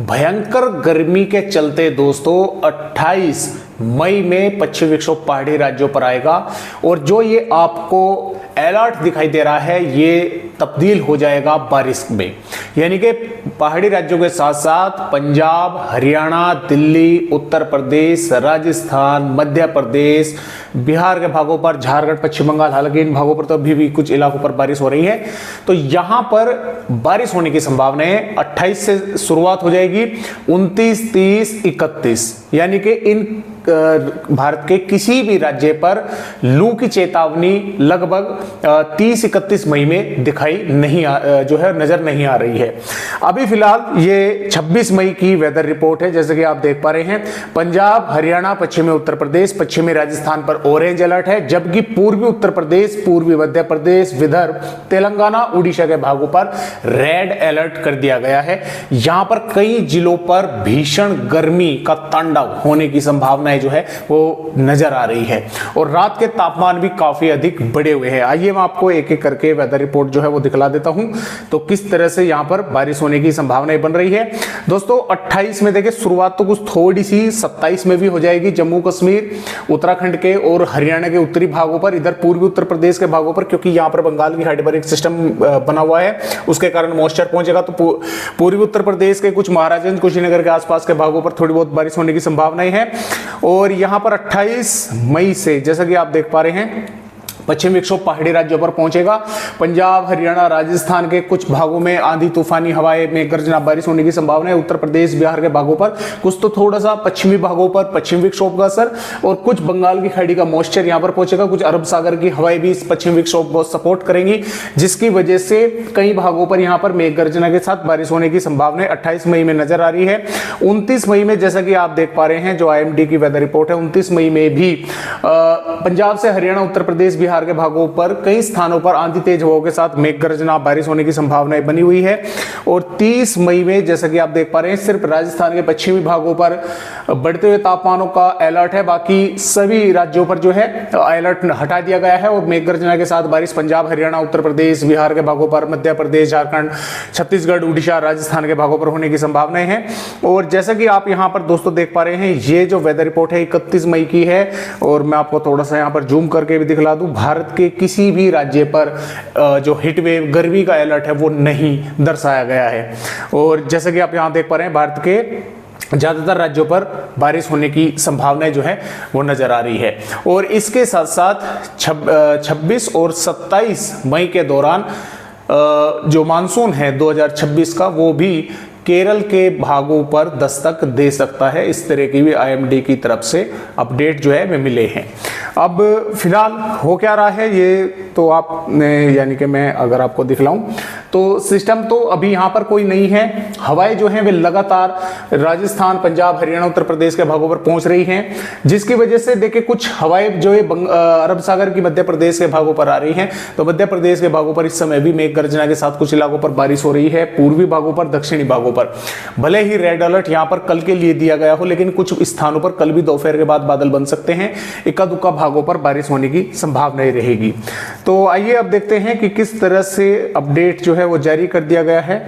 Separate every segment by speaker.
Speaker 1: भयंकर गर्मी के चलते दोस्तों 28 मई में पश्चिमी विक्षोभ पहाड़ी राज्यों पर आएगा और जो ये आपको अलर्ट दिखाई दे रहा है ये तब्दील हो जाएगा बारिश में। यानी कि पहाड़ी राज्यों के साथ साथ पंजाब, हरियाणा, दिल्ली, उत्तर प्रदेश, राजस्थान, मध्य प्रदेश, बिहार के भागों पर, झारखंड, पश्चिम बंगाल, हालांकि इन भागों पर तो अभी भी कुछ इलाकों पर बारिश हो रही है। तो यहां पर बारिश होने की संभावना है। 28 से शुरुआत हो जाएगी, 29, 30, 31, यानी कि इन भारत के किसी भी राज्य पर लू की चेतावनी लगभग 30-31 मई में दिखाई नहीं नजर नहीं आ रही है। अभी फिलहाल ये 26 मई की वेदर रिपोर्ट है, जैसे कि आप देख पा रहे हैं। पंजाब, हरियाणा, पश्चिमी उत्तर प्रदेश, पश्चिमी राजस्थान पर ऑरेंज अलर्ट है, जबकि पूर्वी उत्तर प्रदेश, पूर्वी मध्य प्रदेश, विदर्भ, तेलंगाना, उड़ीसा के भागों पर रेड अलर्ट कर दिया गया है। यहां पर कई जिलों पर भीषण गर्मी का तांडव होने की संभावना जो है वो नजर आ रही है और रात के तापमान भी काफी अधिक बढ़े हुए हैं। आइए मैं आपको एक एक करके वेदर रिपोर्ट जो है वो दिखला देता हूं, तो किस तरह से यहां पर बारिश होने की संभावनाएं बन रही है। दोस्तों 28 में देखिए शुरुआत तो कुछ थोड़ी सी 27 में भी हो जाएगी जम्मू कश्मीर, उत्तराखंड के और हरियाणा के उत्तरी भागों पर, इधर पूर्वी उत्तर प्रदेश के भागों पर, क्योंकि यहां पर बंगाल की खाड़ी पर एक सिस्टम बना हुआ है, उसके कारण मॉइस्चर पहुंचेगा। तो पूर्वी उत्तर प्रदेश के कुछ महाराजगंज, कुशीनगर के आसपास के भागों पर थोड़ी बहुत बारिश होने की संभावनाएं है। और यहां पर 28 मई से जैसा कि आप देख पा रहे हैं पश्चिमी विक्षोभ पहाड़ी राज्यों पर पहुंचेगा। पंजाब, हरियाणा, राजस्थान के कुछ भागों में आंधी तूफानी हवाएं में गर्जना बारिश होने की संभावना है। उत्तर प्रदेश, बिहार के भागों पर कुछ तो थोड़ा सा पश्चिमी भागों पर पश्चिमी विक्षोभ का असर और कुछ बंगाल की खाड़ी का मॉइस्चर यहां पर पहुंचेगा। कुछ अरब सागर की हवाएं भी इस पश्चिमी विक्षोभ को सपोर्ट करेंगी, जिसकी वजह से कई भागों पर यहां पर मेघ गर्जना के साथ बारिश होने की संभावना 28 मई में नजर आ रही है। 29 मई में जैसा कि आप देख पा रहे हैं जो IMD की वेदर रिपोर्ट है, 29 मई में भी पंजाब से हरियाणा, उत्तर प्रदेश, बिहार के भागों पर कई स्थानों पर आंधी तेज हवाओं के साथ मेघ गर्जना बारिश होने की संभावनाएं बनी हुई है। और 30 मई में जैसा कि आप देख पा रहे हैं सिर्फ राजस्थान के पश्चिमी भागों पर बढ़ते हुए तापमानों का अलर्ट है, बाकी सभी राज्यों पर जो है अलर्ट हटा दिया गया है और मेघ गर्जना के साथ बारिश पंजाब, हरियाणा, उत्तर प्रदेश, बिहार के भागों पर, मध्य प्रदेश, झारखंड, छत्तीसगढ़, उड़ीसा, राजस्थान के भागों पर होने की संभावनाएं हैं। और जैसा कि आप यहां पर दोस्तों देख पा रहे हैं ये जो वेदर रिपोर्ट है 31 मई की है और मैं आपको थोड़ा सा यहां पर जूम करके भी दिखला दूं। भारत के किसी भी राज्य पर जो हीट वेव गर्मी का अलर्ट है वो नहीं दर्शाया गया है। और जैसे कि आप यहां देख पा रहे हैं भारत के ज्यादातर राज्यों पर बारिश होने की संभावनाएं जो है वो नजर आ रही है। और इसके साथ साथ 26 और 27 मई के दौरान जो मानसून है 2026 का वो भी केरल के भागों पर दस्तक दे सकता है। इस तरह की भी IMD की तरफ से अपडेट जो है वे मिले हैं। अब फिलहाल हो क्या रहा है ये तो आप यानी कि मैं अगर आपको दिखलाऊं तो सिस्टम तो अभी यहाँ पर कोई नहीं है। हवाएं जो हैं वे लगातार राजस्थान, पंजाब, हरियाणा, उत्तर प्रदेश के भागों पर पहुंच रही हैं, जिसकी वजह से देखिए कुछ हवाएं जो है अरब सागर की मध्य प्रदेश के भागों पर आ रही हैं। तो मध्य प्रदेश के भागों पर इस समय भी मेघ गर्जना के साथ कुछ इलाकों पर बारिश हो रही है, पूर्वी भागों पर, दक्षिणी भागों पर। भले ही रेड अलर्ट यहां पर कल के लिए दिया गया हो, लेकिन कुछ स्थानों पर कल भी दोपहर के बाद बादल बन सकते हैं। इक्का दुक्का भागों पर बारिश होने की संभावना रहेगी। तो आइए अब देखते हैं कि किस तरह से अपडेट जो है वो जारी कर दिया गया है।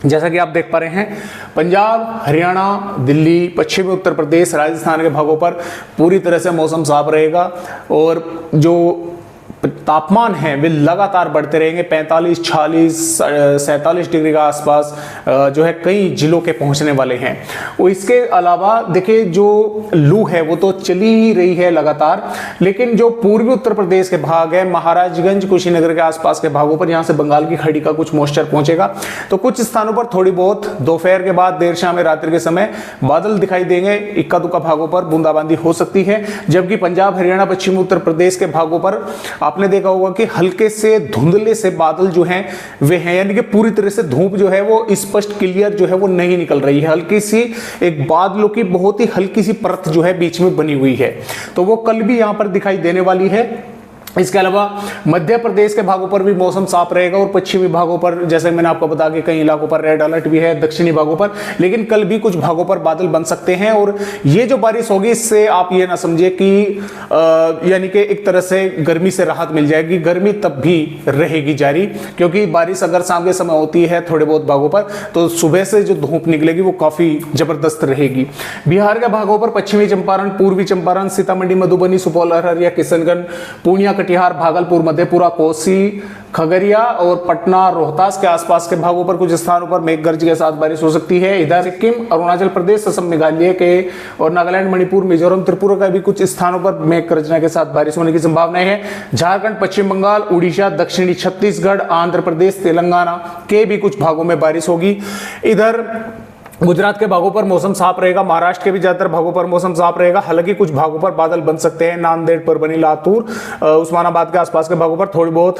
Speaker 1: जैसा कि आप देख पा रहे हैं पंजाब, हरियाणा, दिल्ली, पश्चिमी उत्तर प्रदेश, राजस्थान के भागों पर पूरी तरह से मौसम साफ रहेगा और जो तापमान है वे लगातार बढ़ते रहेंगे। 45, 46, 47 डिग्री का आसपास जो है कई जिलों के पहुंचने वाले हैं। और इसके अलावा देखिए जो लू है वो तो चली ही रही है लगातार, लेकिन जो पूर्वी उत्तर प्रदेश के भाग है, महाराजगंज, कुशीनगर के आसपास के भागों पर, यहां से बंगाल की खाड़ी का कुछ मॉइस्चर पहुंचेगा। तो कुछ स्थानों पर थोड़ी बहुत दोपहर के बाद, देर शाम, रात्रि के समय बादल दिखाई देंगे। इक्का दुक्का भागों पर बूंदाबांदी हो सकती है, जबकि पंजाब, हरियाणा, पश्चिमी उत्तर प्रदेश के भागों पर आपने देखा होगा कि हल्के से धुंधले से बादल जो हैं वे हैं, यानी कि पूरी तरह से धूप जो है वो स्पष्ट क्लियर जो है वो नहीं निकल रही है। हल्की सी एक बादलों की बहुत ही हल्की सी परत जो है बीच में बनी हुई है, तो वो कल भी यहां पर दिखाई देने वाली है। इसके अलावा मध्य प्रदेश के भागों पर भी मौसम साफ रहेगा और पश्चिमी भागों पर, जैसे मैंने आपको बताया कि कई इलाकों पर रेड अलर्ट भी है, दक्षिणी भागों पर, लेकिन कल भी कुछ भागों पर बादल बन सकते हैं। और ये जो बारिश होगी इससे आप ये ना समझिए कि यानी कि एक तरह से गर्मी से राहत मिल जाएगी, गर्मी तब भी रहेगी जारी, क्योंकि बारिश अगर शाम के समय होती है थोड़े बहुत भागों पर, तो सुबह से जो धूप निकलेगी वो काफी जबरदस्त रहेगी। बिहार के भागों पर पश्चिमी चंपारण, पूर्वी चंपारण, सीतामढ़ी, मधुबनी, सुपौल, अररिया, किशनगंज, पूर्णिया, कटिहार, भागलपुर, मधेपुरा, कोसी, खगड़िया और पटना, रोहतास के आसपास के भागों पर कुछ स्थानों पर मेघ गर्ज के साथ बारिश हो सकती है। इधर सिक्किम, अरुणाचल प्रदेश, असम, मेघालय के और नागालैंड, मणिपुर, मिजोरम, त्रिपुरा का भी कुछ स्थानों पर मेघ गर्जना के साथ बारिश होने की संभावना है। झारखंड, पश्चिम बंगाल, उड़ीसा, दक्षिणी छत्तीसगढ़, आंध्र प्रदेश, तेलंगाना के भी कुछ भागों में बारिश होगी। इधर गुजरात के भागों पर मौसम साफ रहेगा, महाराष्ट्र के भी ज्यादातर भागों पर मौसम साफ रहेगा, हालांकि कुछ भागों पर बादल बन सकते हैं। नांदेड़, परभनी, लातूर, उस्मानाबाद के आसपास के भागों पर थोड़ी बहुत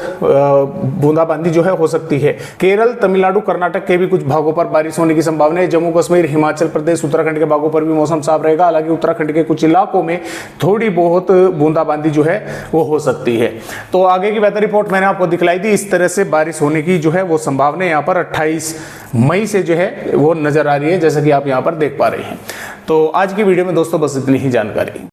Speaker 1: बूंदाबांदी जो है हो सकती है। केरल, तमिलनाडु, कर्नाटक के भी कुछ भागों पर बारिश होने की संभावना है। जम्मू कश्मीर, हिमाचल प्रदेश, उत्तराखंड के भागों पर भी मौसम साफ रहेगा, हालांकि उत्तराखंड के कुछ इलाकों में थोड़ी बहुत बूंदाबांदी जो है वो हो सकती है। तो आगे की वेदर रिपोर्ट मैंने आपको दिखलाई दी, इस तरह से बारिश होने की जो है वो संभावना यहाँ पर 28 मई से जो है वो नजर आ रही है, जैसा कि आप यहाँ पर देख पा रहे हैं। तो आज की वीडियो में दोस्तों बस इतनी ही जानकारी।